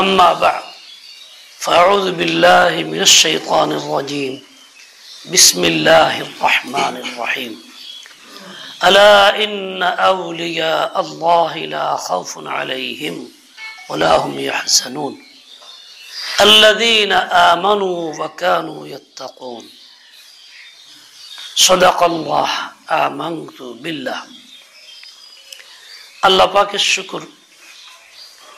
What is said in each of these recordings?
أما بعد فأعوذ بالله من الشيطان الرجيم بسم الله الرحمن الرحيم ألا إن أولياء الله لا خوف عليهم ولا هم يحزنون الذين آمنوا وكانوا يتقون صدق الله آمنت بالله আল্লাহ পাকের শুকর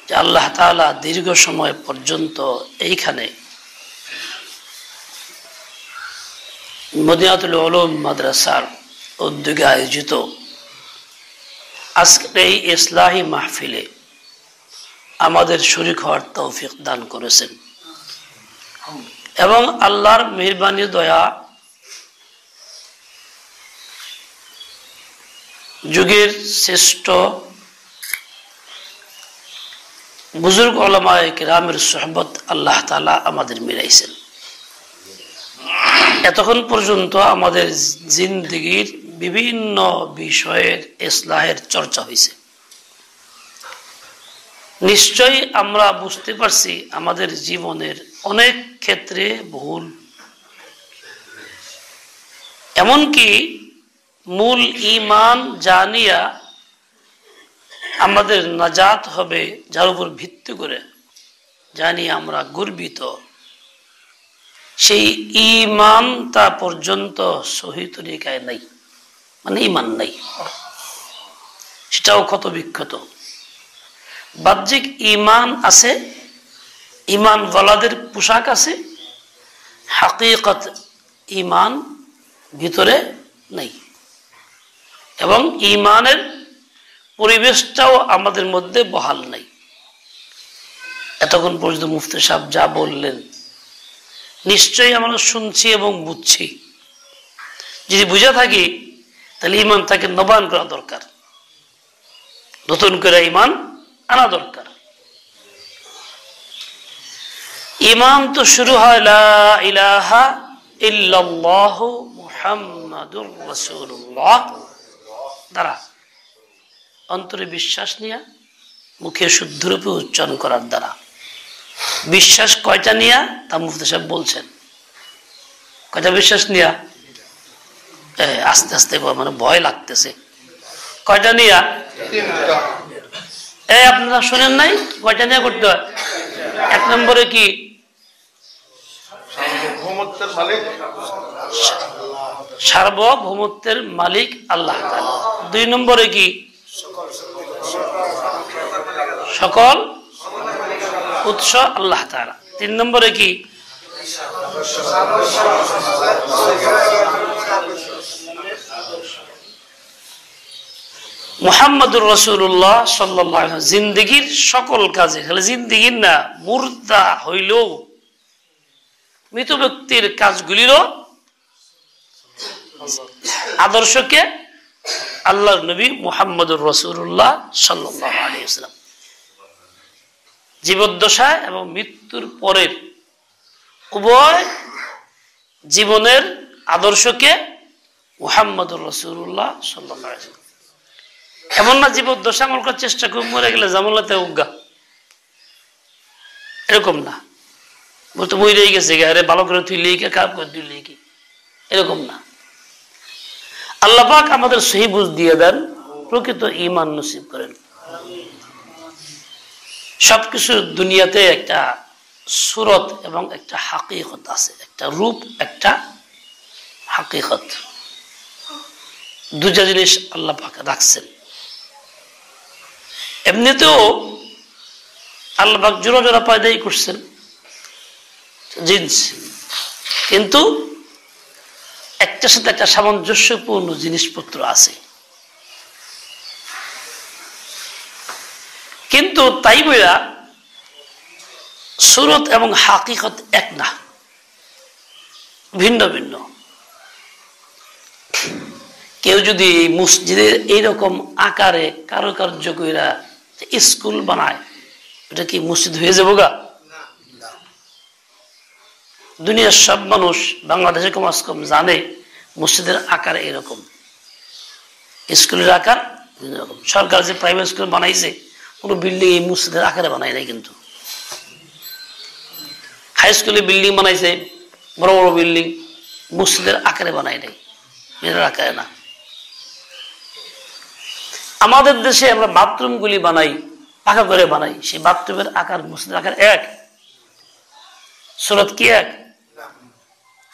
যে আল্লাহ তাআলা দীর্ঘ সময় পর্যন্ত এইখানে মদিনাতুল উলুম মাদ্রাসার উদ্যোগে আয়োজিত আজকের এই ইসলাহি মাহফিলে আমাদের শরীক হওয়ার তৌফিক দান করেছেন এবং আল্লাহর মেহেরবানি দয়া যুগের শ্রেষ্ঠ বুজুর্গ উলামায়ে কিরামের সুহবত আল্লাহ তাআলা আমাদের মিলাইছেন। এতক্ষণ পর্যন্ত আমাদের জিন্দেগির বিভিন্ন বিষয়ের ইসলাহের চর্চা হয়েছে। নিশ্চয়ই আমরা বুঝতে পারছি আমাদের জীবনের অনেক ক্ষেত্রে ভুল, এমনকি মূল ঈমান জানিয়া আমাদের নাজাত হবে যার উপর ভিত্তি করে জানি আমরা গর্বিত, সেই ঈমানটা পর্যন্ত সহি তরিকায় নাই, মানে ঈমান নাই, সেটাও ক্ষত বিক্ষত। বাহ্যিক ঈমান আছে, ঈমান ওয়ালাদের পোশাক আছে, হাকিকত ঈমান ভিতরে নাই এবং ঈমানের পরিবেশটাও আমাদের মধ্যে বহাল নাই। এতক্ষণ পর্যন্ত মুফতি সাহেব যা বললেন নিশ্চয়ই আমরা শুনছি এবং বুঝছি। যদি বুঝে থাকি তাহলে ঈমান তাকে নবায়ন করা দরকার, নতুন করে ঈমান আনা দরকার। ঈমান তো শুরু হয় লা ইলাহা ইল্লাল্লাহু মুহাম্মাদুর রাসূলুল্লাহ দ্বারা, অন্তরে বিশ্বাস নিয়া মুখে শুদ্ধরূপে উচ্চারণ করার দ্বারা। বিশ্বাস কয়টা নিয়া তা মুফতি সাহেব বলছেন। কয়টা বিশ্বাস নিয়া? আস্তে আস্তে মানে ভয় লাগতেছে। কয়টা নিয়া? আপনারা শুনেন নাই? কয়টা নিয়ে করতে হয়? এক নম্বরে কি? সার্বভৌমত্বের মালিক আল্লাহ তাআলা। দুই নম্বরে কি? সকল উৎস আল্লাহ তাআলা। তিন নম্বরে কি? মুহাম্মাদুর রাসূলুল্লাহ সাল্লাল্লাহু আলাইহি ওয়াসাল্লাম জিন্দেগীর সকল কাজে, খালি জিন্দেগীর না, মুর্দা হইলেও মৃত ব্যক্তির কাজগুলিরও আদর্শকে আল্লাহর নবী মুহাম্মাদুর রাসূলুল্লাহ সাল্লাল্লাহু আলাইহি ওয়াসাল্লাম জীবদ্দশায় এবং মৃত্যুর পরের উভয় জীবনের আদর্শকে মুহাম্মাদুর রাসূলুল্লাহ সাল্লাল্লাহু আলাইহি ওয়াসাল্লাম। এমন না জীবদ্দশা আমল করার চেষ্টা করে মরে গেলে জামালাতে উগা, এরকম না। বলতে বই রয়ে গেছে, আরে ভালো করে তুই লিখে, খারাপ করে তুই লিখি, এরকম না। আল্লাহ পাক আমাদের সহি বুঝ দিয়ে দেন, প্রকৃত ঈমান নসিব করেন। সবকিছু দুনিয়াতে একটা সুরত এবং একটা হাকিকত আছে, একটা রূপ, একটা হাকিকত, দুটা জিনিস আল্লাহ পাক রাখছেন। এমনিতেও আল্লাহ পাক জোড়া জোড়া পয়দাই করছেন জিন্স, কিন্তু একটার সাথে একটা সামঞ্জস্যপূর্ণ জিনিসপত্র আছে। কিন্তু তাই বইলা সুরত এবং হাকিকত এক না, ভিন্ন ভিন্ন। কেউ যদি মসজিদের এইরকম আকারে কারুকার্য কইরা স্কুল বানায়, এটা কি মসজিদ হয়ে যাবো গা? দুনিয়ার সব মানুষ বাংলাদেশে কমাস কম জানে মসজিদের আকার এরকম, স্কুলের আকার এরকম। সরকার যে প্রাইভেট স্কুল বানাইছে কোনো বিল্ডিং এই মসজিদের আকারে বানায় নাই, কিন্তু হাই স্কুলে বিল্ডিং বানাইছে, বড় বড় বিল্ডিং, মসজিদের আকারে বানাই নাই, মিনার আকারে না। আমাদের দেশে আমরা বাথরুম গুলি বানাই, পাকা করে বানাই, সেই বাথরুমের আকার মসজিদের আকার এক, সুরত কি এক,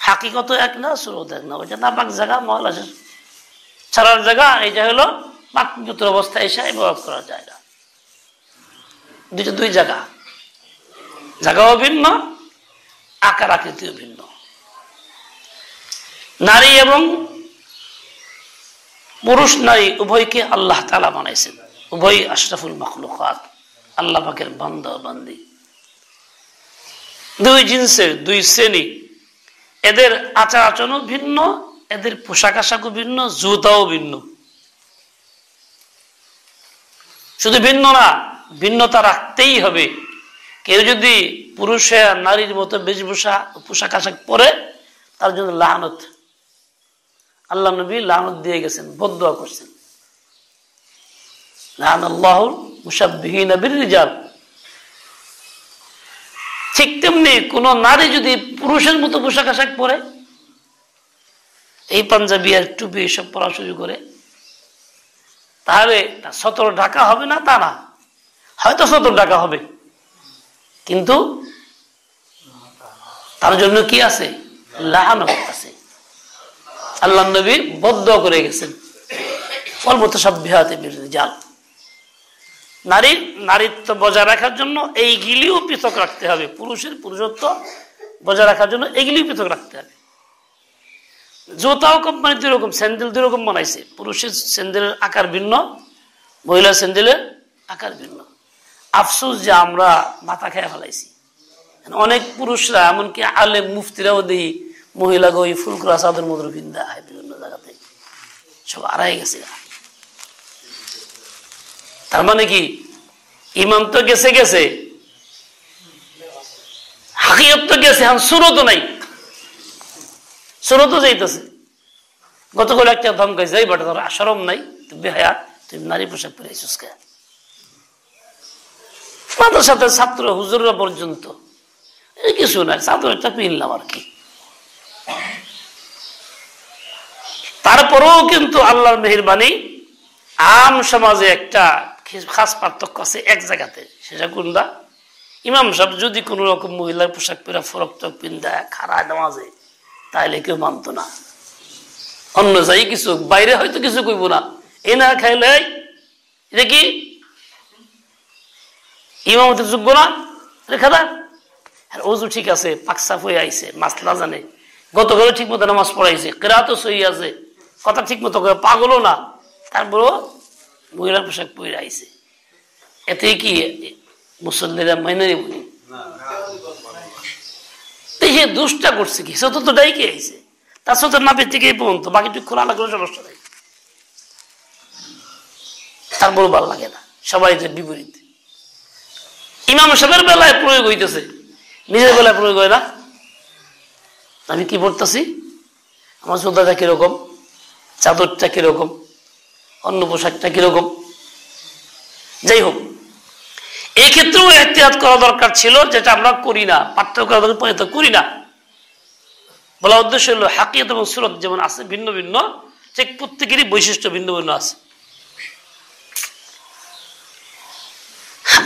হাকিকত এক না, সুরত এক না। ওইটা নাপাক জায়গা, ময়লা ছাড়ার জায়গা, এইটা হলো পাকযুক্ত অবস্থায় এসে ব্যবহার করা যায় না। দুইটা দুই জায়গা, জায়গাও ভিন্ন, আকার আকৃতিও ভিন্ন। নারী এবং পুরুষ নারী উভয়কে আল্লাহ তাআলা বানাইছেন, উভয় আশরাফুল মাখলুকাত, আল্লাহ পাকের বান্দা বান্দি। দুই জিন্সের, দুই শ্রেণী, এদের আচার আচরণও ভিন্ন, এদের পোশাক আশাকও ভিন্ন, জুতাও ভিন্ন। শুধু ভিন্ন না, ভিন্নতা রাখতেই হবে। কেউ যদি পুরুষে নারীর মতো বেশভূষা পোশাক আশাক পরে, তার জন্য লানত, আল্লাহ নবী লানত দিয়ে গেছেন, বদদুয়া করছেন, লানাল্লাহুল মুশাব্বিহিনা বির-রিজাল। ঠিক তেমনি কোন নারী যদি পুরুষের মতো পোশাক আশাক পরে, এই পাঞ্জাবি আর টুপি সব পরা শুরু করে, তাহলে সতর ঢাকা হবে না তা না, হয়তো সতর ঢাকা হবে, কিন্তু তার জন্য কি আছে, লানত আছে। আল্লাহ নবী বদদুয়া করে গেছেন, ওয়াল মুতাশাব্বিহাতি বির-রিজাল। নারীত্ব বজায় রাখার জন্য এইগুলিও পৃথক রাখতে হবে, পুরুষের পুরুষত্ব বজায় রাখার জন্য এইগুলিও পৃথক রাখতে হবে। জুতাও কোম্পানি দুই রকম, স্যান্ডেল দুই রকম বানাইছে, পুরুষের স্যান্ডেলের আকার ভিন্ন, মহিলার স্যান্ডেলের আকার ভিন্ন। আফসোস যে আমরা মাথা খেয়ে ফেলাইছি। অনেক পুরুষরা, এমনকি আলেম মুফতিরাও দেখি মহিলা গই ফুলকরা চাদর মধুর বিন্দা হয় বিভিন্ন জায়গাতে, সব আড়াই গেছে। তার মানে কি, ইমাম তো গেছে গেছে, হাকিকত তো গেছে, সুরতও নাই, সুরতও যাইতেছে। গতকাল একটা ধমকাই যাই, বাট তোর শরম নাই, বেহায়া, তুমি নারী পোশাক পরে আইছিস কে? মাদ্রাসাতে ছাত্র হুজুররা পর্যন্ত কিছু নাই, চাদরটা পিনলাম আর কি। তারপরেও কিন্তু আল্লাহর মেহেরবানি, আম সমাজে একটা খাস পার্থক্য আছে এক জায়গাতে, সেটা কোনটা, ইমাম সাহেব যদি কোন রকম মহিলার পোশাক পরে ফরক টক পিন্দা খাড়া নামাজে, তাহলে কেউ মানত না। অন্য যাই কিছু বাইরে হয়তো কিছু কইব না, এ না খাইলে এটা কি ইমামতের যোগ্য না, রেখা দা। আর ওযু ঠিক আছে, পাকসাফ হয়ে আইছে, মাসলা জানে, গতকাল ঠিক মতো নামাজ পড়াইছে, কিরাতও সহি আছে, কথা ঠিক মতো পাগলও না, তারপরও মহিলার পোশাক পরে আইছে, এতে কি মুসল্লিরা মাইনে নেব? সে দুষ্টা করছে কি, সে তো ডাইকে আইছে, তার সাথে নাপের থেকে পর্যন্ত বাকিটুকু খোলা লাগলো, সমস্যা নেই, তারপর ভালো লাগে না। সবাই যে বিপরীত, ইমাম সাহেবের বেলায় প্রয়োগ হইতেছে, নিজের বেলায় প্রয়োগ হয় না। আমি কি পড়তেছি, আমার জুতাটা কিরকম, চাদরটা কিরকম, অন্য পোশাকটা কিরকম, যাই হোক, এই ক্ষেত্রেও এহতিয়াত করা দরকার ছিল, যেটা আমরা করি না, পার্থক্য করি না। বলা উদ্দেশ্য হলো হাকিকত এবং সুরত যেমন আছে ভিন্ন ভিন্ন, ঠিক প্রত্যেকেরই বৈশিষ্ট্য ভিন্ন ভিন্ন আছে।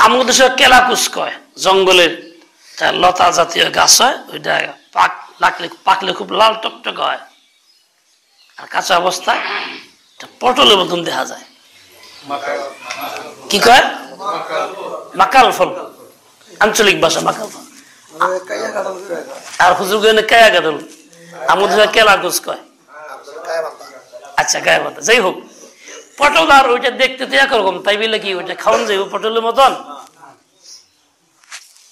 আমাদের দেশে কেলাকুচ কয়, জঙ্গলের লতা জাতীয় গাছ হয়, ওইটা পাকলে খুব লাল টকটক হয়, আর কাঁচা অবস্থায় পটলের মতন দেখা যায়। কি কয়? মাকাল ফল, আঞ্চলিক ভাষা মাকাল ফল। আর হুজুর কায়া গাদল, আমাদের কেলাকুচ কয়। আচ্ছা, গায়ে বাতা। যাই হোক, পটল আর ওইটা দেখতে তো একরকম, তাই বলে কি ওইটা খাওয়ান যাইব পটলের মতন?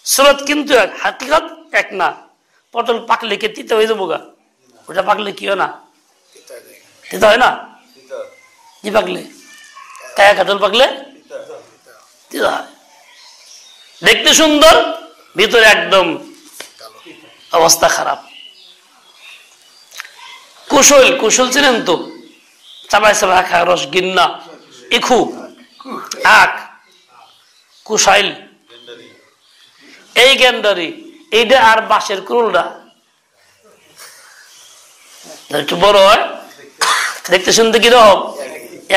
সুরত কিন্তু এক, হাকিকত এক না। পটল পাকলে কে তিতা হয়ে যাবো গা, ওটা পাকলে কি হয় না, তিতা হয় না? কি পাকলে? কায়া কাটল পাকলে তিতা হয়। দেখতে সুন্দর, ভিতরে একদম অবস্থা খারাপ। কুশল, কুশল ছিলেন তো, চাবাই চাবাই খা রস, গিন্না, ইখু, আখ, কুশাইল, এই গ্যান্ডারি, এইটা আর বাঁশের কুরুলটা একটু বড় হয়, দেখতে শুনতে কিরকম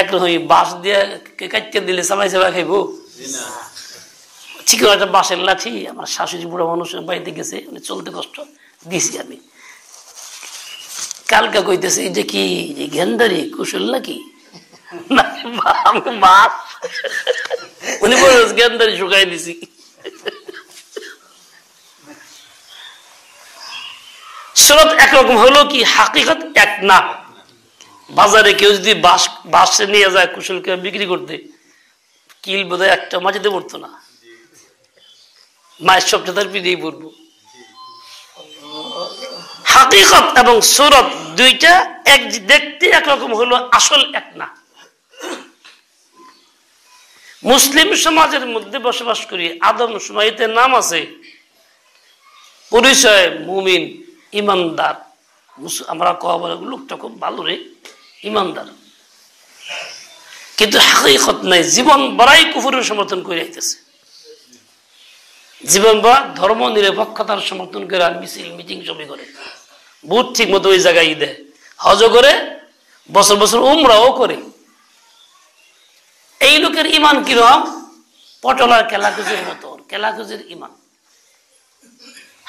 একরকম। বাঁশ দিয়ে কাটতে দিলে চামাই চামা খাইবো? ঠিক একটা বাঁশের লাঠি, আমার শাশুড়ি বুড়া মানুষ বাড়িতে গেছে, চলতে কষ্ট দিছি আমি। কালকা কইতেছে যে কি গেন্দারি কুশল নাকি, উনি বলে গেন্দারি শুকাই দিছি। সুরত একরকম হলো কি, হাকিকত এক না। বাজারে কেউ যদি বাঁশে নিয়ে যায় কুশলকে বিক্রি করতে, কিল বোধহয় একটা মাঝেতে পড়তো না, মায়ের সবটা তার পিঠেই পড়বো। হাকিকত এবং সুরত দুইটা এক, দেখতে একরকম হলো, আসল এক না। মুসলিম সমাজের মধ্যে বসবাস করি, আদম সময়তে নাম আছে, পরিচয় মুমিন ইমানদার। আমরা কওয়া বলে লোকটা খুব ভালো রে, ইমানদার, কিন্তু হাকিকত নাই। জীবন বড়াই কুফরের সমর্থন করে আইতেছে, জীবন বা ধর্ম নিরপেক্ষতার সমর্থন করে, আর মিছিল মিটিং সবই করে, বুট ঠিক মতো ওই জায়গায় দেয়, হজ করে, বছর বছর উমরাও করে। এই লোকের ইমান কিরকম? পটলার কেলাকুজের মতো, কেলাকুজের ইমান।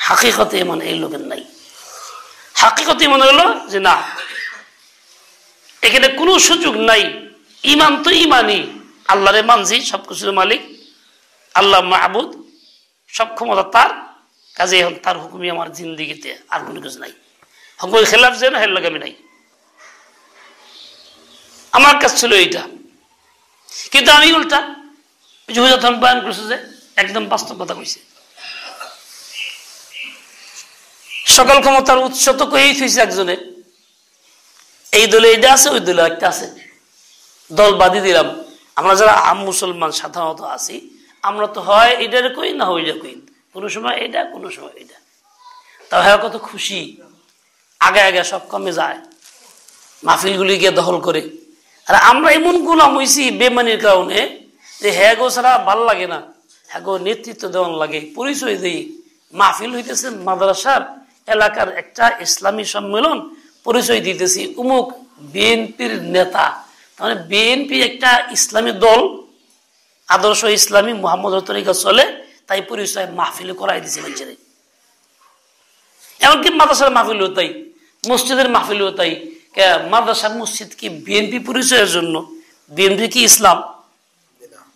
হাকিকতে ইমান এই লোকের নাই। হাকিকতে ইমান হলো যে না, এখানে কোনো সুযোগ নাই, ইমান তো ইমানই, আল্লাহরে মানছি, সবকিছুর মালিক আল্লাহ মাহবুদ, সব ক্ষমতা তার কাজে, এখন তার হুকুমই আমার জিন্দিগিতে, আর কোনো কিছু নাই। হুকুমের খেলাফ যে না, হের লাগামি নাই। আমার কাজ ছিল এইটা, কিন্তু আমি উল্টা বয়ান করছে যে একদম বাস্তব কথা কইছে। সকল ক্ষমতার উৎস তো কই থইছে একজনে, এই দলে এইটা আছে, ওই দলে একটা আছে, দল বাদি দিলাম। আমরা যারা আম মুসলমান সাধারণত আছি, আমরা তো হয় এটার কই না ওইটা কই, কোনো সময় এটা, কোনো সময় এটা। তা হ্যাঁ, কত খুশি, আগে আগে সব কমে যায়, মাহফিলগুলি গিয়ে দখল করে। আর আমরা এমন গোলাম হইছি বেমানির কারণে যে হ্যাঁ গো ছাড়া ভাল লাগে না, হ্যাঁ গো নেতৃত্ব দেওয়ান লাগে, পরিচয় দেই। মাহফিল হইতেছে মাদ্রাসার এলাকার একটা ইসলামী সম্মেলন, পরিচয় দিতেছি উমুক বিএনপির নেতা, মানে বিএনপি একটা ইসলামী দল, আদর্শ ইসলামী মুহাম্মদ তরিকা চলে, তাই পরিচয় মাহফিলে করাই দিছে মানুষের। এমনকি মাদ্রাসার মাহফিলও তাই, মসজিদের মাহফিলও তাই। মাদ্রাসার মসজিদ কি বিএনপি পরিচয়ের জন্য? বিএনপি কি ইসলাম?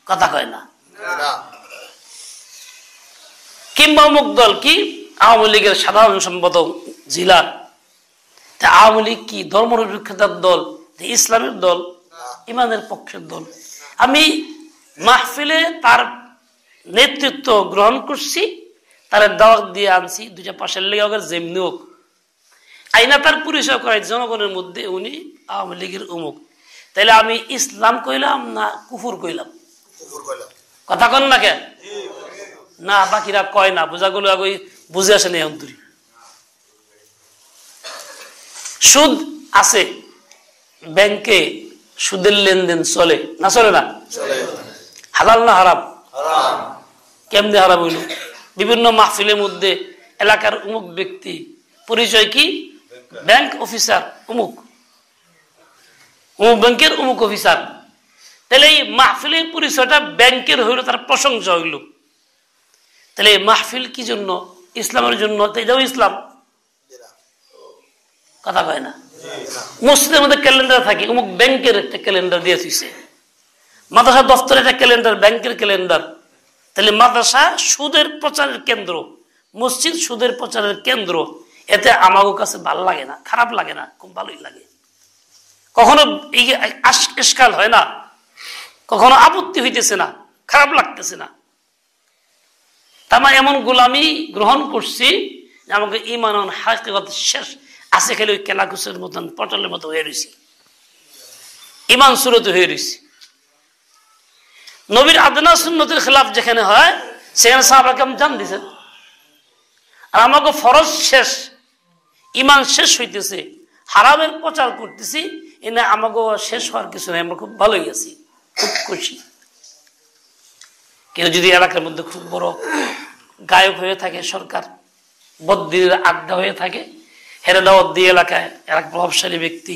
কথা কয় না। কিংবা অমুক দল কি আওয়ামী লীগের সাধারণ সম্পাদক জেলার, আওয়ামী লীগ কি ধর্মনিরপেক্ষতার দল, ইসলামের দল, ইমানের পক্ষের দল। আমি মাহফিলে তার নেতৃত্ব গ্রহণ করছি, তার দাওয়াত দিয়ে আনছি, দুইটা পাশের লেগে যেমনি হোক, আইনা তার পরিচয় করাই জনগণের মধ্যে উনি আওয়ামী লীগের অমুক। তাইলে আমি ইসলাম কইলাম না কুফুর কইলাম? কথা কন না কেন? না, বাকিরা কয় না, বোঝা গেল আগে বুঝে আসে না অন্তরি। সুদ আছে, ব্যাংকে সুদের লেনদেন চলে না, চলে না? হালাল না হারাম? কেমনে হারাম হইল? বিভিন্ন মাহফিলের মধ্যে এলাকার অমুক ব্যক্তি, পরিচয় কি ব্যাংক অফিসার অমুক, অমুক ব্যাংকের অমুক অফিসার। তাহলে এই মাহফিলের পরিচয়টা ব্যাংকের হইল, তার প্রশংসা হইল। তাহলে এই মাহফিল কি জন্য? ইসলামের জন্য। এটাও ইসলাম? কথা কয় না। মসজিদের মধ্যে ক্যালেন্ডার থাকে, অমুক ব্যাংকের একটা ক্যালেন্ডার দিয়ে দিয়েছে, মাদ্রাসা দফতরের একটা ক্যালেন্ডার, ব্যাংকের ক্যালেন্ডার। তাহলে মাদ্রাসা সুদের প্রচারের কেন্দ্র, মসজিদ সুদের প্রচারের কেন্দ্র। এতে আমাদের কাছে ভালো লাগে না, খারাপ লাগে না, খুব ভালোই লাগে। কখনো এই ইশকাল হয় না, কখনো আপত্তি হইতেছে না, খারাপ লাগতেছে না। তার মানে এমন গোলামি গ্রহণ করছি যে আমাকে ইমান হাকিকত শেষ আছে, খেলে ওই কেলাকুসের মতন পটলের মতো হয়ে রয়েছি, ইমান সুরত হয়ে রয়েছি। নবীর আদনা সুন্নতের খেলাফ যেখানে হয় সেখানে সাহাবা কেমন জান দিচ্ছেন। আর আমাকে ফরজ শেষ, ইমান শেষ হইতেছে, হারামের প্রচার করতেছি, এনে আমাকে শেষ হওয়ার কিছু নেই, আমরা খুব ভালোই আছি, খুব খুশি। কেউ যদি এলাকার মধ্যে খুব বড় গায়ক হয়ে থাকে, সরকার বদ্দিনের আড্ডা হয়ে থাকে, হেরে দাওয়াত দিয়ে এলাকায় এক প্রভাবশালী ব্যক্তি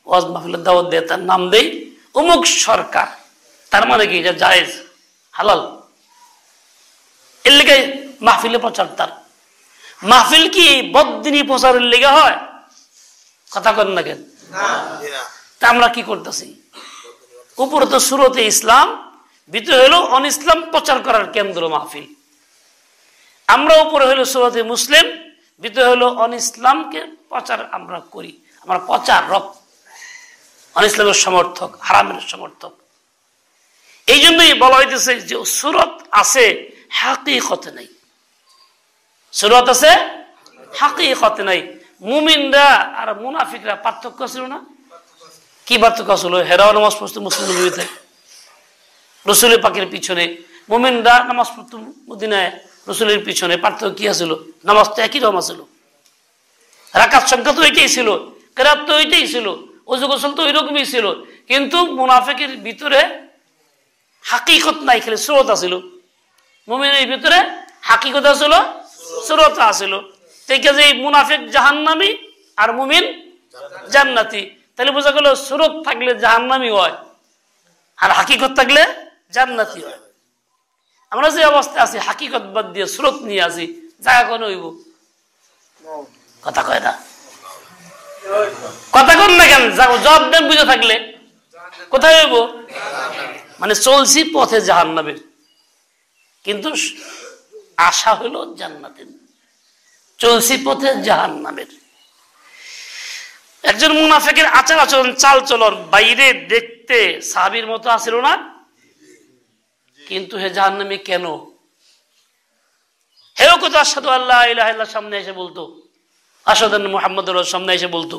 ওয়াজ মাহফিলের দাওয়াত দিয়ে তার নাম দেয় অমুক সরকার, তার মানে কি এটা জায়েজ হালাল, এর লেগে মাহফিলে প্রচার। তার মাহফিল কি বদ্দিনী প্রচারের লেগে হয়? কথা কন না কেন? তা আমরা কি করতেছি? উপরে তো সুরতে ইসলাম, ভিতরে হলো অন ইসলাম প্রচার করার কেন্দ্র মাহফিল। আমরা উপরে হলো সুরতে মুসলিম, ভিতরে হলো অন ইসলামকে প্রচার আমরা করি, আমরা প্রচারক, অন ইসলামের সমর্থক, হারামের সমর্থক। এই জন্যই বলা হইতেছে যে সুরত আছে হাকিকতে নাই, সুরত আছে হাকিকতে নাই। মুমিনরা আর মুনাফিকরা পার্থক্য ছিল না? কি পার্থক্য ছিল? হেরাও নামাজ পড়তো মুসলিম নবীতে রসুলের পাকের পিছনে, মুমিনরা নামাজ পড়তো মদিনায় রসুলের পিছনে। পার্থক্য কি আছিল? নামাজ তো একই রকম ছিল, রাকাত সংখ্যা তো ওইটাই ছিল, কেরাত তো ওইটাই ছিল, ওযু গোসল তো ওইরকমই ছিল, কিন্তু মুনাফিকের ভিতরে হাকিকত নাই, খালি সুরত আছিল। মুমিনের ভিতরে হাকিকত আছিল, সুরত আছিল। ঠিক আছে, এই মুনাফিক জাহান্নামী আর মুমিন জান্নাতি। তাহলে বোঝা গেল সুরত থাকলে জাহান্নামী হয় আর হাকিকত থাকলে জান্নাতি হয়। আমরা যে অবস্থায় আছি হাকিকত বাদ দিয়ে সুরত নিয়ে আছি, জায়গা কোন হইব? কথা কয় না, কথা কন না কেন? জবাব দেন বুঝে থাকলে, কোথায় হইব? মানে চলছি পথে জাহান্নামের, কিন্তু আশা হইল জান্নাতের। চলছি পথে জাহান্নামের। একজন মুনাফিকের আচার আচরণ চাল চলন বাইরে দেখতে সাহাবীর মতো আছিল না, কিন্তু হে জাহান্নামী কেন? হেও কত আশহাদু আল্লা ইলাহা ইল্লাল্লাহ সামনে এসে বলতো, আশহাদু আন্না মুহাম্মাদুর রাসূলুল্লাহ সামনে এসে বলতো,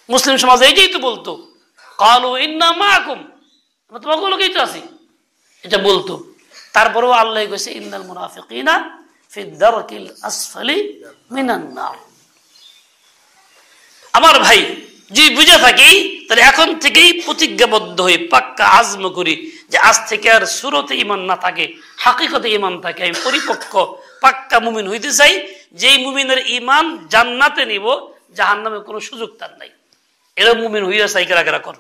মুসলিম সমাজ এইটাই তো বলতো, ক্বালু ইন্না মাআকুম, আমরা তোমাকে লোকই তো আছি, এটা বলতো। তারপরেও আল্লাহ কইছে ইন্নাল মুনাফিকিনা ফি দারকিল আসফালি মিনান নার। আমার ভাই যদি বুঝে থাকি, তাহলে এখন থেকেই প্রতিজ্ঞাবদ্ধ হই, পাক্কা আজম করি যে আজ থেকে আর সুরতে ঈমান না থাকে, হাকিকতে ঈমান থাকে। আমি পরিপক্ক পাক্কা মুমিন হইতে চাই, যেই মুমিনের ঈমান জান্নাতে নিব, জাহান্নামে কোনো সুযোগ তার নাই। এরকম মুমিন হইয়া চাই, কেরা কর।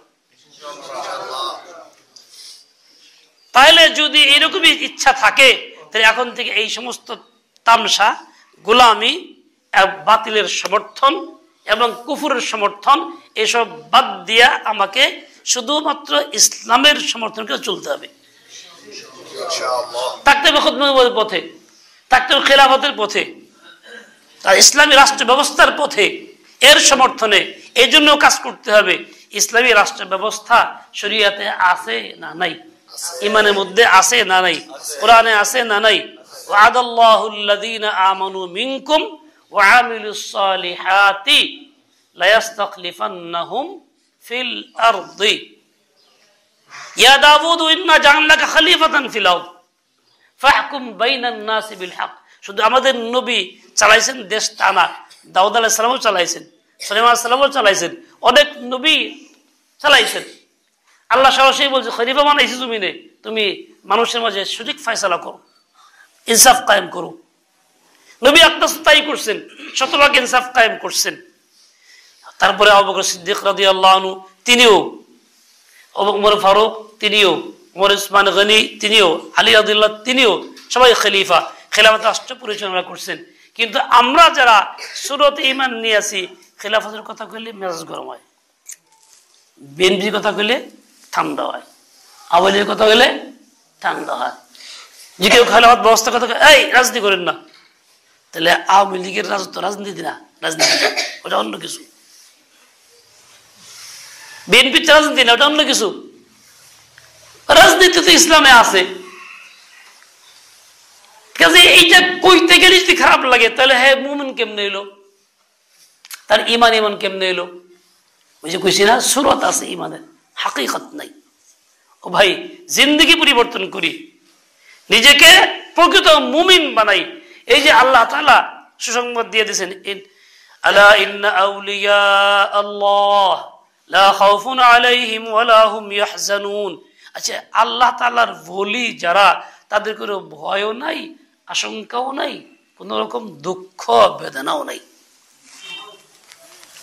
তাহলে যদি এরকমই ইচ্ছা থাকে, তাহলে এখন থেকে এই সমস্ত তামসা, গোলামি, বাতিলের সমর্থন এবং কুফুরের সমর্থন, এসব বাদ দিয়া আমাকে শুধুমাত্র ইসলামের সমর্থন করে চলতে হবে। থাকতে হবে খুদমতের পথে, থাকতে হবে খেলাফতের পথে, আর ইসলামী রাষ্ট্র ব্যবস্থার পথে, এর সমর্থনে। এই জন্য কাজ করতে হবে। ইসলামী রাষ্ট্র ব্যবস্থা শরীয়তে আছে না নাই? ইমানের মধ্যে আছে না নাই? কোরআনে আছে না নাই? ওয়াদাল্লাহুল্লাযীনা আমানু মিনকুম ওয়া আমিলুস সালিহাতি লা ইস্তাখলিফান্নাহুম ফিল আরদি ইয়া দাউদ ইন্না জাআলনাকা খলিফাতান ফিল আরদ ফাহকুম বাইনান নাসি বিল হক। শুধু আমাদের নবী চালাইছেন দেশ তা না, দাউদ আলাইহিস সালামও চালাইছেন, সুলাইমান আলাইহিস সালামও চালাইছেন, অনেক নবী চালাইছেন। আল্লাহ সরাসরি বলছে খলিফা বানাইছি জমিনে, তুমি মানুষের মাঝে সঠিক ফয়সালা করো, ইনসাফ কায়েম করো। নবী আকরাম তাই করছেন, শতভাগ ইনসাফ কায়েম করছেন। তারপরে আবু বকর সিদ্দিক রাদিয়াল্লাহু আনহু তিনিও, ওমর ফারুক তিনিও, ওমর উসমান গনি তিনিও, আলী রাদিয়াল্লাহু তিনিও, সবাই খলিফা, খেলাফত রাষ্ট্র পরিচালনা করছেন। কিন্তু আমরা যারা সুরতে ঈমান নিয়ে আসি, খেলাফতের কথা কইলে মেজাজ গরম হয়, বিএনপির কথা কইলে ঠান্ডা হয়, আওয়ামী লীগের কথা কইলে ঠান্ডা হয়। যে কেউ খেলাফত ব্যবস্থা কথা এই রাজনীতি করেন না, তাহলে আওয়ামী লীগের রাজত্ব রাজনীতি না, রাজনীতি ওটা অন্য কিছু। বিএনপির রাজনীতি না, ওটা অন্য কিছু। রাজনীতি তো ইসলামে আছে। কাজে এইটা কইতে গেলে যদি খারাপ লাগে, তাহলে হ্যাঁ মুমিন কেমনে এলো, তার ইমান কেমনে এলো? ওই যে কইছি না, সুরত আছে ইমানের, হাকিকত নাই। ও ভাই, জিন্দগি পরিবর্তন করি, নিজেকে প্রকৃত মুমিন বানাই। এই যে আল্লাহ তাআলা সুসংবাদ দিয়ে দিয়েছেন, আলা ইন্না আউলিয়া আল্লাহ লা খাউফুন আলাইহিম ওয়ালা হুম ইয়াহজানুন। আচ্ছা, আল্লাহ তাআলার ওলি যারা, তাদের কোনো ভয়ও নাই, আশঙ্কাও নাই, কোন রকম দুঃখ বেদনাও নাই।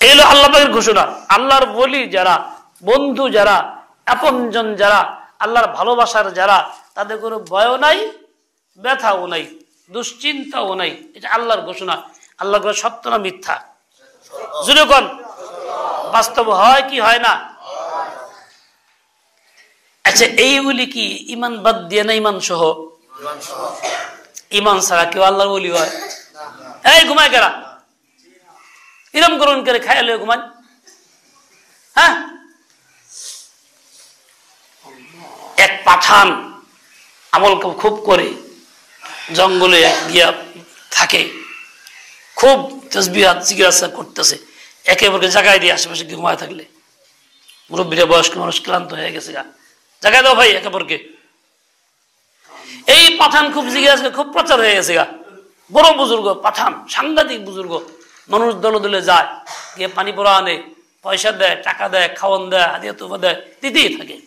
এই হলো আল্লাহ পাকের ঘোষণা। আল্লাহর বলি যারা, বন্ধু যারা, আপনজন যারা, আল্লাহর ভালোবাসার যারা, তাদের কোনো ভয়ও নাই, ব্যথাও নাই, দুশ্চিন্তাও নাই। এটা আল্লাহর ঘোষণা। আল্লাহ সত্য না মিথ্যা? জুড়ে কোন বাস্তব হয় কি হয় না? আচ্ছা, এইগুলি কি ইমান বাদ দিয়ে না ইমান সহ? ইমান ছাড়া কেউ আল্লাহর ওলি হয়? এই ঘুমায় কারা? ইরম করুন করে খায়ালে ঘুমান। হ্যাঁ, এক পাঠান আমল খুব করে, জঙ্গলে গিয়া থাকে, খুব তসবিহাত জিজ্ঞাসা করতেছে, একেবারে জায়গায় দিয়ে আশেপাশে ঘুমায় থাকলে মুরব্বীরা, বয়স্ক মানুষ ক্লান্ত হয়ে গেছে, গা জায়গায় দাও ভাই একেবারে। এই পাঠান খুব জিজ্ঞাসা, খুব প্রচার হয়ে গেছে, গা বড় বুজুর্গ পাঠান, সাংঘাতিক বুজুর্গ। মানুষ দলে দলে যায়, গিয়ে পানি পড়া আনে, পয়সা দেয়, টাকা দেয়, খাওয়ান দেয়, হাদিয়া তোফা দেয়, দিতেই থাকে।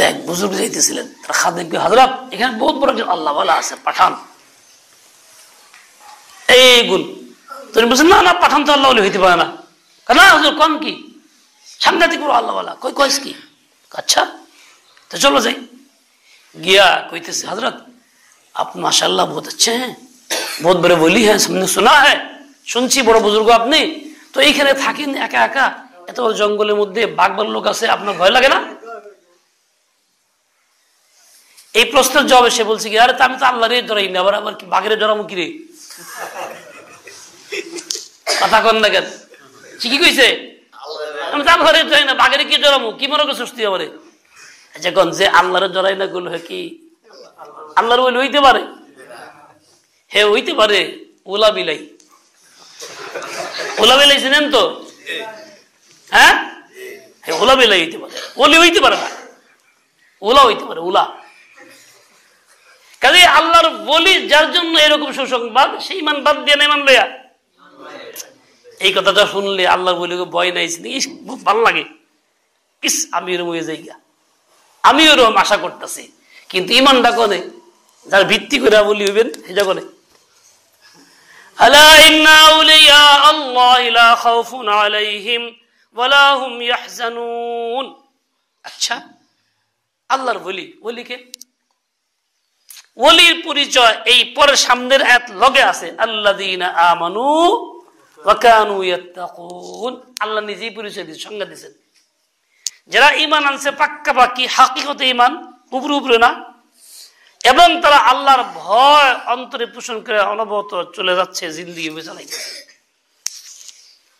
এক বুজুর্গ যাইতেছিলেন, তার খাদেম কে, হযরত এখানে বহুত বড় একজন আল্লাহওয়ালা আছে, পাঠান। এই গুণ তুমি বলছেন, না না পাঠান তো আল্লাহ হইতে পারে না। না হুজুর কম কি, সাংঘাতিক বড় আল্লাহওয়ালা। কইস কি? আচ্ছা তো চলো যাই। গিয়া কইতেছে, হযরত आप माशाल्लाह बहुत अच्छे हैं, बहुत बड़े वली हैं, हमने सुना है, শুনছি বড় বুজুর্গ আপনি, তো এইখানে থাকেন একা একা, এত জঙ্গলের মধ্যে বাঘ ভাল্লুক আছে, আপনার ভয় লাগে না? এই প্রশ্নের জবাবে সে বলছে কি, আরে আমি তো আল্লাহরে ডরাই না, আবার কি বাঘের ডরামু কি রে? কথা কন না কেন? ঠিকই কইছে, আমি তো আল্লাহরে ডরাই না, বাঘের কি ডরামু, কি মনে করছিস তুই আমারে? যখন যে আল্লাহরে ডরাই না গুলো কি আল্লাহর ওলি হইতে পারে? হে হইতে পারে ওলা বিলাই। ওলা বিলাই চিনেন তো? হ্যাঁ, ওলা বিলাই হইতে পারে, ওলি হইতে পারে না, ওলা হইতে পারে, ওলা। কাজে আল্লাহর বলি যার জন্য এরকম সুসংবাদ, সেই ইমান বাদ দিয়ে না ইমান লইয়া। এই কথাটা শুনলে আল্লাহর বলিকে ভয় নাই, খুব ভালো লাগে। ইস, আমি এরকম হয়ে যাই, আমি ওরকম আশা করতেছি। কিন্তু ইমানটা কোনে, যার ভিত্তি করে বলি হইবেন সেটা কোনে। আলা ইন্না আউলিয়া আল্লাহি লা খাউফুন আলাইহিম ওয়ালা হুম ইয়াহজানুন। আচ্ছা, আল্লাহর বলি, ওলিকে ওলির পরিচয় এই পরের সামনের আয়াত লগে আছে, আল্লাযীনা আমানু ওয়া কানু ইয়াত্তাকুন। আল্লাহ নিজেই পরিচয় দিয়েছেন, সংজ্ঞা দিয়েছেন, যারা ঈমান আনছে পাক্কা পাক্কি হাকিকতে ঈমান, উপরে উপরে না, এবং তারা আল্লাহর ভয় অন্তরে পোষণ করে অনবরত চলে যাচ্ছে, জিন্দেগি চালাইতেছে।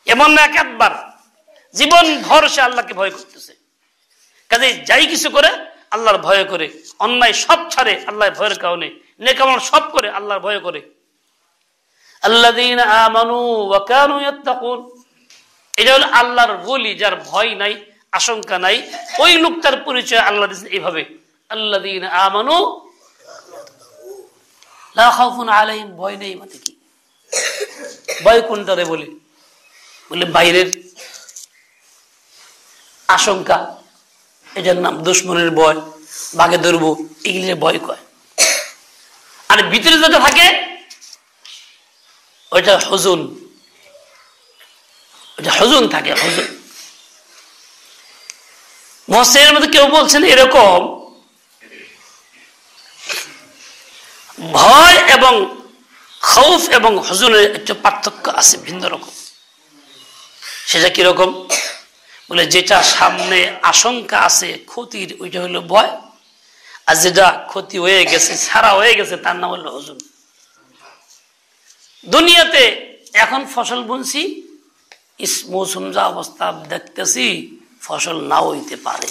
এমন না একবার, জীবন ভর সে আল্লাহকে ভয় করতেছে। কাজে যাই কিছু করে আল্লাহর ভয় করে, অন্যায় সব ছাড়ে আল্লাহর ভয়ের কারণে, নেক আমল সব করে আল্লাহর ভয় করে। আল্লাযীনা আমানু ওয়া কানু ইয়াত্তাকুন, এটা হলো আল্লাহর ওলি, যার ভয় নাই, আশঙ্কা নাই। ওই লোকটার পরিচয় আল্লাহ দিয়েছেন এইভাবে, আল্লাযীনা আমানু লা খাউফুন আলাইহিম, ভয় নেই। মানে কি ভয় কোনটারে বলে? বলে বাইরের আশঙ্কা, এটার নাম দুশ্মনের ভয়, বাঘে ধরবো, এগুলি ভয় কয়। আর ভিতরে যেটা থাকে ওইটা হুজুন, ওইটা হুজুন থাকে, হুজুন। মুফাসসিরের মধ্যে কেউ বলছেন এরকম, ভয় এবং খৌফ এবং হুজুনের একটা পার্থক্য আছে, ভিন্ন রকম। সেটা কিরকম? বলে যেটা সামনে আশঙ্কা আছে ক্ষতির, ওইটা হলো ভয়, আর যেটা ক্ষতি হয়ে গেছে, ছাড়া হয়ে গেছে, তার নাম হলো হুজুন। দুনিয়াতে এখন ফসল বুনছি, মৌসুম যা অবস্থা দেখতেছি, ফসল নাও হইতে পারে,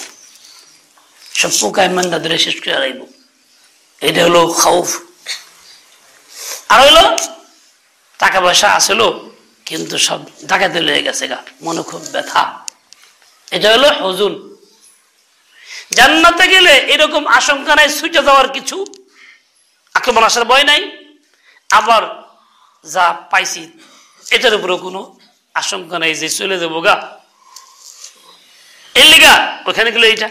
সব পোকায় মান্দা ধরে শেষ করে রাখবো, এটা হলো খৌফ। আর হইলো টাকা পয়সা আসলো কিন্তু সব ডাকাতে লেগে গেছে, গা মনে খুব ব্যথা, এটা হলো হুজুন। জান্নাতে গেলে এরকম আশঙ্কা নাই ছুটে যাওয়ার কিছু, আক্রমণ আসার ভয় নাই, আবার যা পাইছি এটার উপরে কোনো আশঙ্কা নাই যে চলে যাবো গা, এর লিগা ওখানে গেলে এইটা।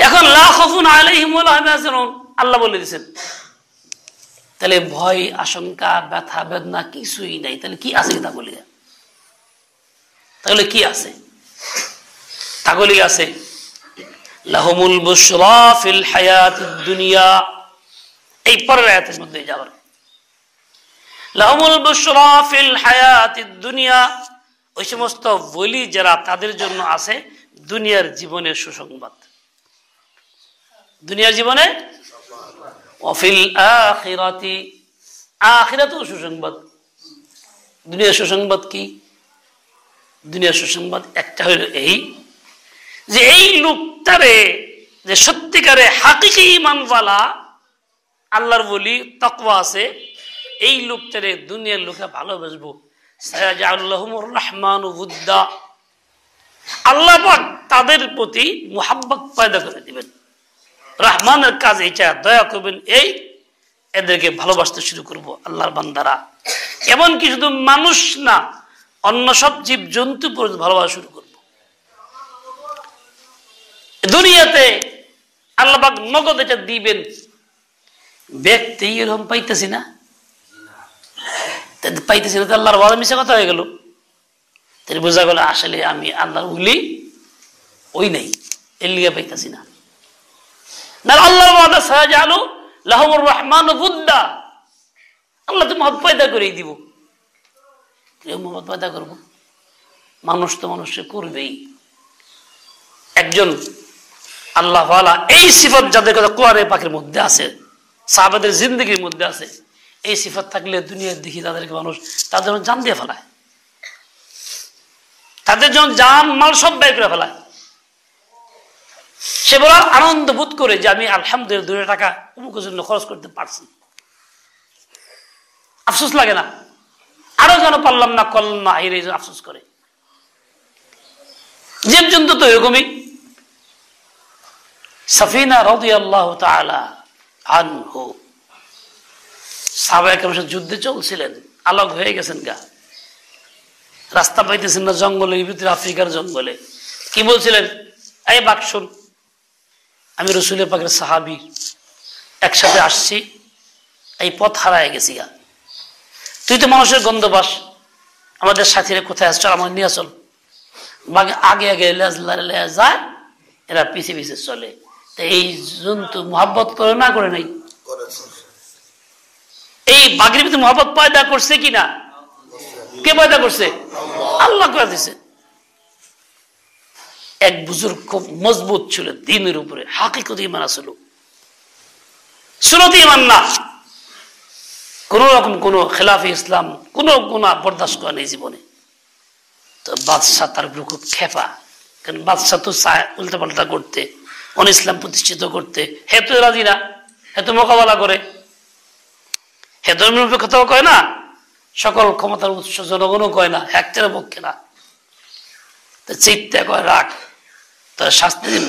এখন লা খাউফুন আলাইহিম ওয়া লা হুম ইয়াহজানুন, আল্লাহ বলে দিয়েছেন। তাহলে ভয় আশঙ্কা ব্যথা বেদনা কিছুই নাই, তাহলে কি আছে তা বলি? তাহলে কি আছে? তাহলে আছে লাহুমুল বুশরা ফিল হায়াতিদ দুনিয়া। এই পরের আয়াতের মধ্যে যাবার লাহুমুল বুশরা ফিল হায়াতিদ দুনিয়া, ওই সমস্ত ওলি যারা তাদের জন্য আছে দুনিয়ার জীবনের সুসংবাদ, দুনিয়ার জীবনে। ওয়াফিল আখিরাতি, আখিরাতেও সুসংবাদ। দুনিয়ার সুসংবাদ কি? দুনিয়ার সুসংবাদ একটা হইল এই যে এই লোকটারে যে সত্যিকারে হাকিকি ঈমানওয়ালা আল্লাহর ওলি তাকওয়া আছে, এই লোকটারে দুনিয়ার লোকে ভালোবাসবো। সায়াজআলুহুমুর রহমানু উদ্দা, আল্লাহ পাক তাদের প্রতি মুহাব্বত পয়দা করে দিবেন। রহমানের কাজ এইটা, দয়া করবেন, এই এদেরকে ভালোবাসতে শুরু করব আল্লাহর বান্দারা। এমনকি শুধু মানুষ না, অন্য সব জীব জন্তু পর্যন্ত ভালোবাসা শুরু করব। দুনিয়াতে আল্লাহ পাক নগদ এটা দিবেন, ব্যক্তি এরকম পাইতেছি না, পাইতেছি না, আল্লাহর ওয়াদা মিশা কথা হয়ে গেল। তাহলে বোঝা গেল আসলে আমি আল্লাহর ওলি ওই নাই, এর লিগে পাইতেছি না। না, আল্লাহর ওয়াদা সায়াজআলু লাহুমুর রহমানু উদ্দা, আল্লাহ তো মহব্বত পয়দা করেই দিব। কেউ মহব্বত পয়দা করবো? মানুষ তো মানুষকে করবেই। একজন আল্লাহ ওয়ালা, এই সিফত যাদের কথা কোরআনে পাকের মধ্যে আছে, সাহাবাদের জিন্দেগির মধ্যে আছে, এই সিফত থাকলে দুনিয়ার দেখি তাদেরকে মানুষ তাদের জান দিয়ে ফেলায়, তাদের জন্য জান মাল সব ব্যয় করে ফেলায়। সে বড় আনন্দ বোধ করে যে আমি আলহামদুলিল্লাহ 2 টাকা অমুকের জন্য খরচ করতে পারছি, আফসোস লাগে না, আরো যেন পারলাম না করলাম না, এই আফসোস করে। জীবজন্তু তো এরকমই। সাফিনা রাদিয়াল্লাহু তাআলা আনহু, সাহাবায়ে কেরামের সাথে যুদ্ধে চলছিলেন, আলোক হয়ে গেছেন গা, রাস্তা পাইতেছেন না, জঙ্গলের ভিতরে, আফ্রিকার জঙ্গলে। কি বলছিলেন? এই বাক শুন, আমি রাসূল পাকের সাহাবী, একসাথে আসছি, এই পথ হারায় গেছি গা, তুই তো মানুষের গন্ধ পাস, আমাদের সাথীরা কোথায় আসছ, আমার নিয়ে চল। আগে আগে যায়, এরা পিছিয়ে পিছিয়ে চলে। তো এই জন্তু মহব্বত করে না করে নাই? এই বাঘের ভিতরে মহব্বত পয়দা করছে কিনা? কে পয়দা করছে? আল্লাহ করে দিছে। এক বুজুর্গ খুব মজবুত ছিল দ্বীনের উপরে, হাকিকত ঈমান ছিল, সুন্নত ঈমান না, কোন রকম কোন খেলাফে ইসলাম কোন গুনাহ বরদাস্ত করে নেই জীবনে। তো বাদশাহ তার উপর খুব খেপা, কারণ বাদশাহ তো চায় উল্টা পাল্টা করতে, অন ইসলাম প্রতিষ্ঠিত করতে। হে তো রাজি না, হে তো মোকাবেলা করে, হে ধর্মের উপরে কথাও কয় না, সকল ক্ষমতার উৎস জনগণও কয় না, একটার পক্ষে না। তো চিত্তে কয় রাখ, তো শাস্তি দিব।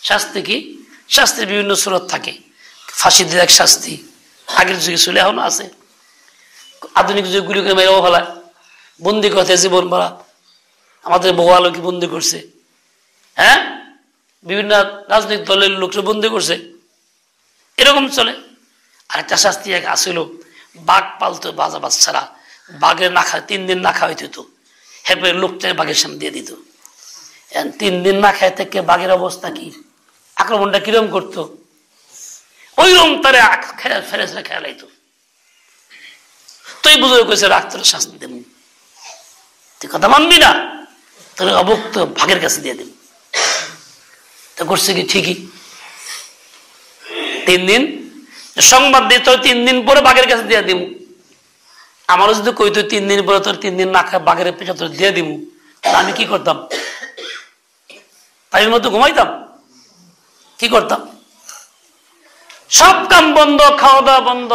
শাস্তি কি? শাস্তির বিভিন্ন সুরত থাকে, ফাঁসি দিয়ে এক শাস্তি, আগের যুগে চলে এখনো আছে, আধুনিক যুগে গুলি করে মেরেও ফেলায়, বন্দি করতে জীবন ভরা। আমাদের বহু আলোকে বন্দি করছে, হ্যাঁ, বিভিন্ন রাজনৈতিক দলের লোককে বন্দি করছে, এরকম চলে। আরেকটা শাস্তি এক আসিল, বাঘ পালতো বাজা বাচ্চারা, বাঘের না খায় 3 দিন না খাওয়াই দিত, এরপরে লোকটাকে বাঘের সামনে দিয়ে দিত। 3 দিন না খায় থেকে বাঘের অবস্থা কি, আক্রমণটা কিরম করতো, ওইরকম তারা ফেরেশরা খেলাইতো। তুই বুঝে কইছে রাখ, তোর শাস্তি দেব, তুই কথা মানবি না, তোর অবক্ত ভাগের কাছে দিয়ে দেব। তো করছে কি? ঠিকই 3 দিন সংবাদ দিয়ে তোর 3 দিন পরে বাঘের কাছে দিয়ে দিব। আমারও যদি কইতো 3 দিন পরে তোর 3 দিন না খায় বাঘের পেছনে তোর দিয়ে দিব, আমি কি করতাম? তাই মতো ঘুমাইতাম? কি করতাম? সব কাম বন্ধ, খাওয়া দাওয়া বন্ধ,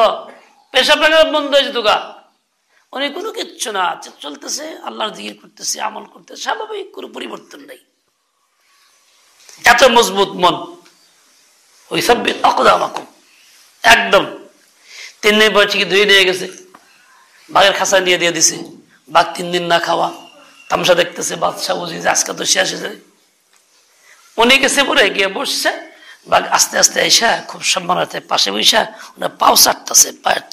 পেশা পেশা বন্ধ হয়ে যেত গা। উনি কোনো কিচ্ছু না, চলতেছে, আল্লাহর জিকির করতেছে, আমল করতেছে, স্বাভাবিক, কোনো পরিবর্তন নেই। এত মজবুত মন। ওই সব আকদামাকুম, একদম 3 দিন পর ঠিকই ধুয়ে নিয়ে গেছে, বাঘের খাঁচায় নিয়ে দিয়ে দিছে। বাঘ 3 দিন না খাওয়া, তামসা দেখতেছে, বাদশাহ বুঝি যে আজকে তো শেষ হয়ে যায়। উনি গেছে পরে গিয়ে বসছে, বাঘ আস্তে আস্তে আইসা খুব সম্মানতে পাশে বৈশা ওরা পাও চাটতেছে, পায়ের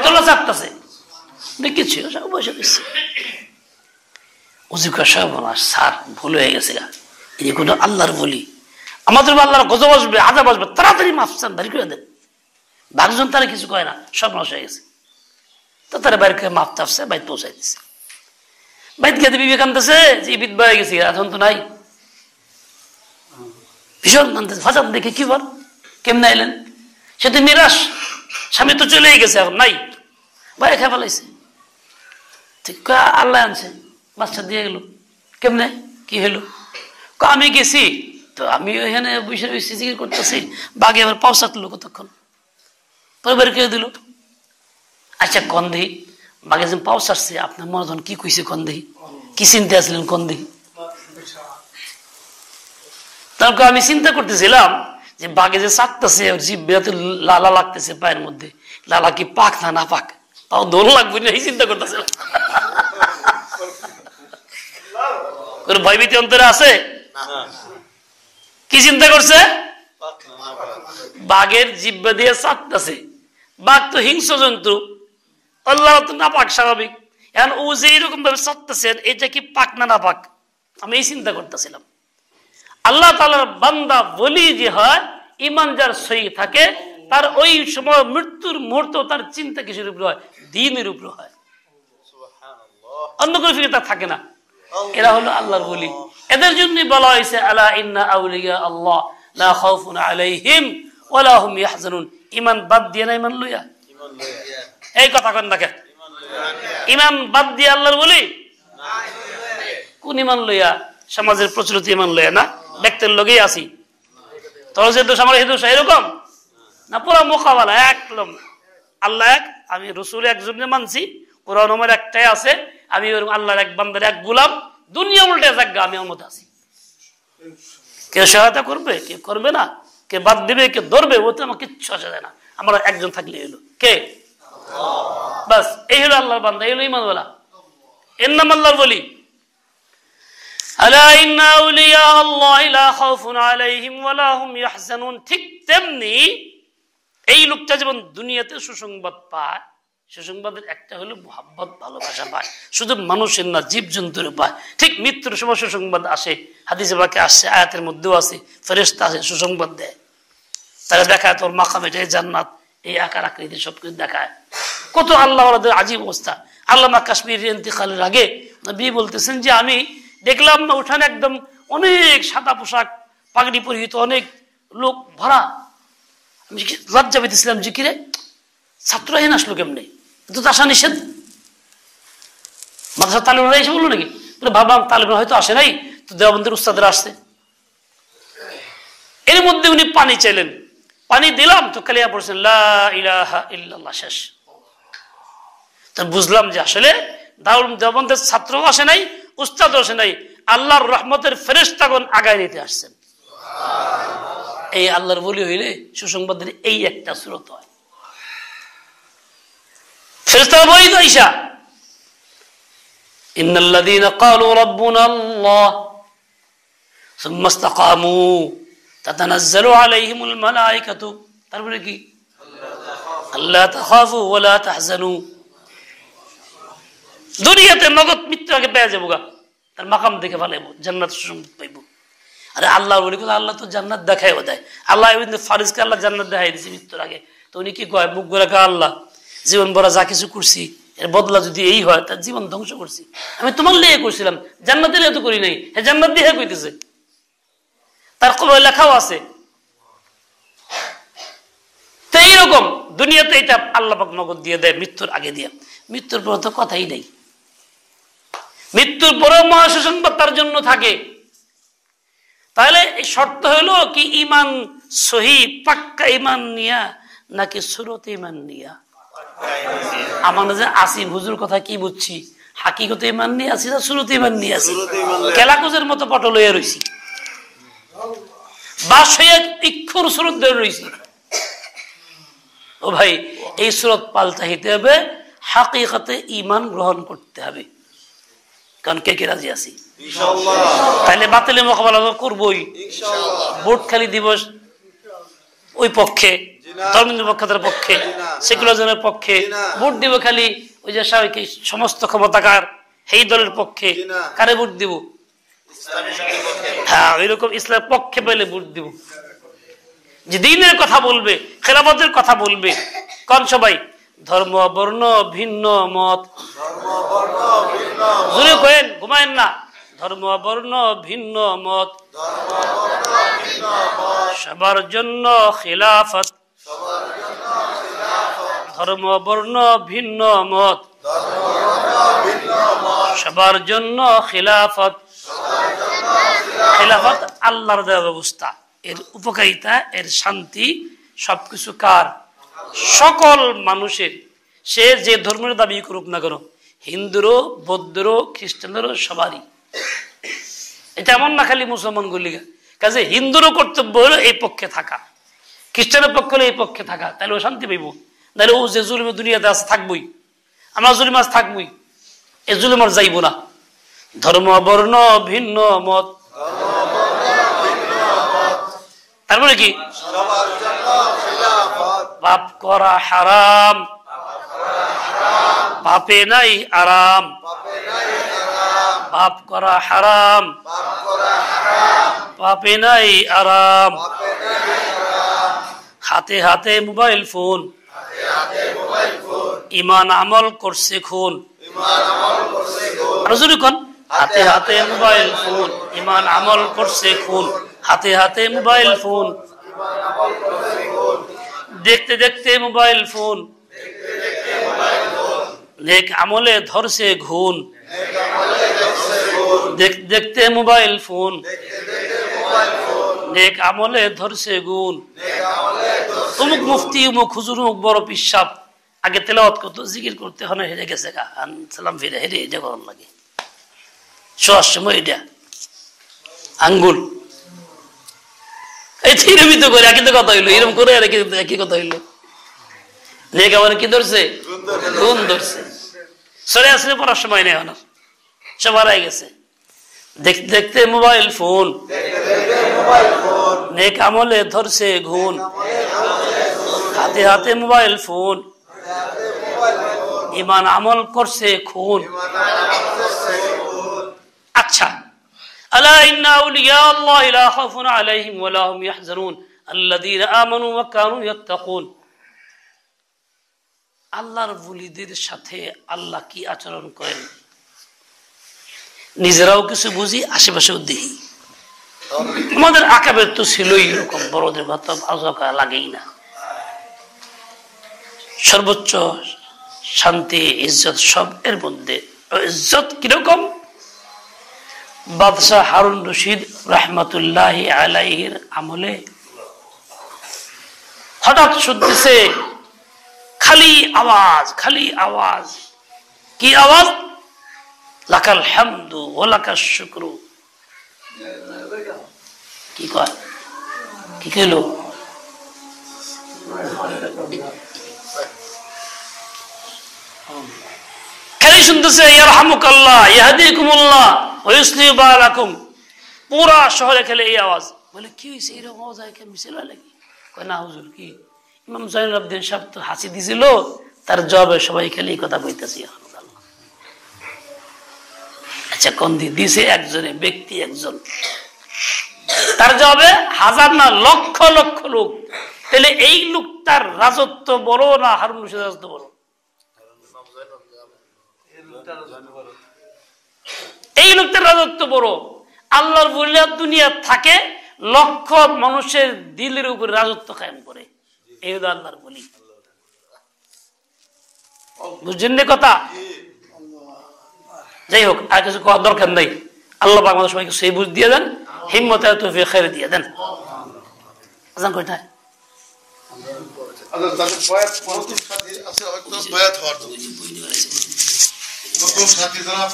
তলা চাটতেছে, দেখেছি বসে দিচ্ছে। উজু সব স্যার ভুল হয়ে গেছে গা, এই কোনো আল্লাহর বলি, আমাদের আল্লাহর গজব আসবে, আজাব আসবে, তাড়াতাড়ি মাফ চান, বাড়ি করে দেন। বাঘজন তারা কিছু কয় না, সব নষ্ট হয়ে গেছে। তো তারা বাইরে করে মাফ টাফছে, বাইর পৌঁছাই দিচ্ছে। বাইর গেতে বিবেকানতেছে যে বিদ বয়ে গেছি, এখন তো নাই, ভীষণ কানতেছে। হঠাৎ দেখে কি বল, কেমনে আইলেন? সে তো নিরাশ, স্বামী তো চলেই গেছে, এখন নাই, ভাই খেয়ে ফেলাইছে। ঠিক আল্লাহ আনছে, বাচ্চা দিয়ে গেল। কেমনে কি হলো? আমি গেছি তো, আমি ওইখানে বসে বসে জিকির করতেছি, বাঘে আবার পাও চাটলো কতক্ষণ, পরিবার কে দিল। আচ্ছা কন দেহি, বাঘে যখন পাও চাটছে আপনার মনে ধন কি কইছে কন দেহি, কি চিন্তা আসলেন কন দেহি? তারপর আমি চিন্তা করতেছিলাম যে বাঘে যে চাটতেছে, জিভে লালা লাগতেছে পায়ের মধ্যে, লালা কি পাক না না পাক, তাও দোল লাগবে না, এই চিন্তা করতেছিলাম। ভয়ভীতি অন্তরে আছে? কি চিন্তা করছে? বাঘের জিহ্বা দিয়ে চাটতেছে, বাঘ তো হিংস্র জন্তু, আল্লাহ তো না পাক স্বাভাবিক, এখন ও যে এরকম ভাবে চাটতেছেন, এটা কি পাক না না পাক, আমি এই চিন্তা করতেছিলাম। আল্লাহ তাআলার বান্দা বলি যে হয়, ইমান যার সহি থাকে, তার ওই সময় মৃত্যুর মুহূর্ত তার চিন্তা কিসের উপর হয়? দ্বীনের উপর হয়, অন্য কোনো ফিরে থাকে না। এরা হলো আল্লাহর ওলি। এদের জন্য বলা হয়েছে আলা ইন্না আউলিয়া আল্লাহ লা খাউফুন আলাইহিম ওয়া লা হুম ইয়াহজানুন। ঈমান বাদ দিয়ে না ঈমান লইয়া, এই কথা কোন দেখে, ঈমান বাদ দিয়ে আল্লাহর ওলি কোন ঈমান লইয়া? সমাজের প্রচলিত ঈমান লইয়া না, ব্যক্তির লগেই আছি, তোর যে দোষ আমার এই দোষ, এরকম না, পুরো মোকাবেলা একদম। আল্লাহ এক, আমি রাসূল একজনকে মানছি, কোরআন আমার একটাই আছে, আমি আল্লাহর এক বান্দার এক গোলাম, দুনিয়া উল্টে যাক, আমি ওর মধ্যে আছি। কে সহায়তা করবে, কে করবে না, কে বাদ দিবে, কে ধরবে, ওতে আমার কিচ্ছু আসে যায় না। আমরা একজন থাকলে এলো কে, বাস এই হলো আল্লাহর বান্দা, এই হলো ঈমানওয়ালা, এর নাম আল্লাহর ওলি। আলা ইন্না আউলিয়া আল্লাহি লা খাউফুন আলাইহিম ওয়া লা হুম ইয়াহজানুন। ঠিক তেমনি এই লোকটা যেমন দুনিয়াতে সুসংবাদ পায়, সুসংবাদের একটা হলো মুহাব্বত, ভালোবাসা পায়, শুধু মানুষের না, জীবজন্তুর পায়। ঠিক মৃত্যুর সময় সুসংবাদ আসে, হাদিসে পাকে আসছে, আয়াতের মধ্যেও আছে, ফেরেশতা আসে সুসংবাদ দেয়, তারা দেখায় তোর মাকাম এটাই জান্নাত, এই আকার আকৃতি সবকিছু দেখায়। কত আল্লাহ ওয়ালাদের আজীব অবস্থা। আল্লামা কাশ্মীর ইন্তিকালের আগে নবী বলতেছেন যে আমি দেখলাম না উঠানে একদম অনেক সাদা পোশাক পাগড়ি পরিহিত অনেক লোক ভরা, আমি লজ্জা পেতেছিলাম যে কিরে ছাত্র হেন আসলো কেমনে, তো আসা নিষেধ। মাদ্রাসা তালিমরা এসে বললো নাকি? ভাবলাম তালিমরা হয়তো আসে নাই, তো দেওবন্দের উস্তাদরা আসছে। এর মধ্যে উনি পানি চাইলেন, পানি দিলাম তো কালিয়া পড়ছেন লা ইলাহা ইল্লাল্লাহ, শেষ। তো বুঝলাম যে আসলে দারুল দেওবন্দের ছাত্রও আসে নাই, উস্তাদও আসে নাই, আল্লাহর রহমতের ফেরেশতাগণ আগায় নিতে আসছেন। এই আল্লাহর ওলি হইলে সুসংবাদের এই একটা স্রোত হয়। ফেরেশতারা বলিত ঈশা ইন্নাল্লাযীনা ক্বালু রাব্বুনা আল্লাহ সুম্মা ইসতাকামু তাতানাজ্জালু আলাইহিমুল মালায়েকাতু, তারপরে কি আল্লা তাখাফু ওয়া লা তাহজানু। দুনিয়াতে নগদ মৃত্যু আগে পেয়ে যাবো গা, তার মাকাম দেখে ফেলাইব, জান্নাত সুসংবাদ পাইব। আরে আল্লাহ বলি আল্লাহ তো জান্নাত দেখাইও দেয়, আল্লাহ ফারিজকে আল্লাহ জান্নাত দেখাই দিয়েছে মৃত্যুর আগে। তো উনি কি কয়, মুখ গোরা আল্লাহ জীবন ভরা যা কিছু করছি এর বদলা যদি এই হয়, তার জীবন ধ্বংস করছি, আমি তোমার লেগে করছিলাম, জান্নাতের এত করি নাই, হ্যাঁ জান্নাত দিয়ে কইতেছে, তার কবরে লেখাও আছে। তো এইরকম দুনিয়াতে এটা আল্লাহ পাক নগদ দিয়ে দেয় মৃত্যুর আগে দিয়ে, মৃত্যুর পর তো কথাই নেই। মৃত্যুর পরেও মহাসুসংবাদ তার জন্য থাকে। তাহলে এই শর্ত হলো কি, ইমান সহি পাক্কা ইমান নিয়া নাকি সুরত ইমান নিয়া? আমরা যে আসি হুজুর কথা কি বুঝছি, হাকিকতে ইমান নিয়ে আসি না সুরত ইমান নিয়ে আসি? কেলাকুজের মতো পটল হয়ে রয়েছি, বাস হয়ে ইক্ষুর সুরত ধরে রয়েছি। ও ভাই, এই সুরত পাল্টাইতে হবে, হাকিকতে ইমান গ্রহণ করতে হবে। কারণ কে কে রাজি আছি? ইনশাআল্লাহ। তাহলে বাতিলের মোকাবেলা করবই ইনশাআল্লাহ। ভোট খালি দিবস ওই পক্ষে, ধর্মনিরপেক্ষতার পক্ষে, সেকুলারিজমের পক্ষে, ভোট দিব খালি ওই যে সমস্ত ক্ষমতাকার এই দলের পক্ষে। কারে ভোট দিব? হ্যাঁ, ওইরকম ইসলামের পক্ষে পেলে ভোট দিব। যে দ্বীনের কথা বলবে, খেলাফতের কথা বলবে, কোন সবাই ধর্ম বর্ণ ভিন্ন মত, জোরে করেন, ঘুমায়েন না, ধর্ম বর্ণ ভিন্ন মত সবার জন্য খিলাফত, ধর্ম বর্ণ ভিন্ন মত সবার জন্য খিলাফত। খিলাফত আল্লাহর দেওয়া ব্যবস্থা, এর উপকারিতা, এর শান্তি সবকিছু কার? সকল মানুষের, সে যে ধর্মের দাবি করুক না কেন, হিন্দুরও, বৌদ্ধরও, খ্রিস্টানেরও, সবারই। এটা এমন না খালি মুসলমান গুলি, কাজে হিন্দুরও কর্তব্য হলো এই পক্ষে থাকা, খ্রিস্টানের পক্ষ হলো এই পক্ষে থাকা, তাহলে ও শান্তি পাইব। তাহলে ও যে জুলুমে দুনিয়াতে আজ থাকবই, আমরা জুলুম আজ থাকবই, এ জুলুম আর যাইব না। ধর্ম বর্ণ ভিন্ন মত, তারপরে কি? পাপ করা হারাম, পাপে নাই আরাম, পাপ করা হারাম, পাপে নাই আরাম। হাতে হাতে মোবাইল ফোন, ইমান আমল করছে খুন। হাতে হাতে মোবাইল ফোন, ইমান আমল করছে খুন। হাতে হাতে মোবাইল ফোন, দেখতে দেখতে মোবাইল ফোন, নেক আমলে ধরছে ঘুন। দেখতে দেখতে মোবাইল ফোন, নেক আমলে ধরছে গুণ। অমুক মুফতি, অমুক হুজুর, অমুক বড় পিসাব আগে তেলাওয়াত করতো, জিকির করতে হনে হেরে গেছে গা, সালাম ফিরে হেরে এটা করার লাগে। শোয়ার সময় এটা আঙ্গুল এই থিরমিত করে একই তো কথা হইলো, এরকম করে আর একই কথা হইলো। নেক আমলে কি ধরছে? গুণ ধরছে। সরে আসলে পড়ার সময় নেই, হনার সব হারাই গেছে। দেখতে দেখতে মোবাইল ফোন, নেক আমলে ধরছে ঘুণ। হাতে হাতে মোবাইল ফোন, ইমান আমল করছে খুন। আচ্ছা, আলা ইন্না আউলিয়া আল্লাহ লা খাউফুন আলাইহিম ওয়া লা হুম ইয়াহজানুন আল্লাযীনা আমানু ওয়া কানু ইয়াত্তাকুন। আল্লাহর ওলিদের সাথে আল্লাহ কি আচরণ করেন নিজেরাও কিছু বুঝি, আশেপাশেও দেখি। আমাদের আকাবের তো ছিলই এরকম, বড়দের কথা আলোচনা লাগেই না। সর্বোচ্চ শান্তি, ইজ্জত সব এর মধ্যে। ইজ্জত কিরকম? বাদশাহ হারুন রশিদ রহমতুল্লাহ আলাইহির আমলে হঠাৎ শুনতেছে খালি আওয়াজ, খালি আওয়াজ। কি আওয়াজ? লাকাল হামদু ওয়া লাকাশ শুকরু। কি কয়? কি কইল? খালি শুনতেছে ইয়ারহামুকাল্লাহ, ইয়াহদিকুমুল্লাহ ওয়া ইউসলিহু বালাকুম। পুরা শহরে খেলে এই আওয়াজ। বলে কি হয়েছে এরকম আওয়াজ হয়, মিছিল লাগে? কয় না হুজুর, কি ইমাম জয়নুল আবদিন সাহেব তো হাসি দিছিল, তার জবাবে সবাই খেলে এই কথা কইতেছি। আচ্ছা, কোন দিছে? একজনে, ব্যক্তি একজন, তার জবাবে হাজার না লক্ষ লক্ষ লোক। তাহলে এই লোকটার রাজত্ব বড় না হারুন রশিদের রাজত্ব বড়? এই লোকটার রাজত্ব বড়। আল্লাহর ওলিরা দুনিয়া থাকে, লক্ষ মানুষের দিলের উপরে রাজত্ব কায়েম করে। এই হলো আল্লাহর ওলি। বুঝছেন না কথা? যাই হোক, আর কিছু করার দরকার নাই। আল্লাহ পাক আমাদের সবাইকে সেই বুঝ দিয়ে দেন, হিম্মত আর তৌফিক খায়ের দিয়ে দেন। আজান কয়টায়? নতুন সাথী যারা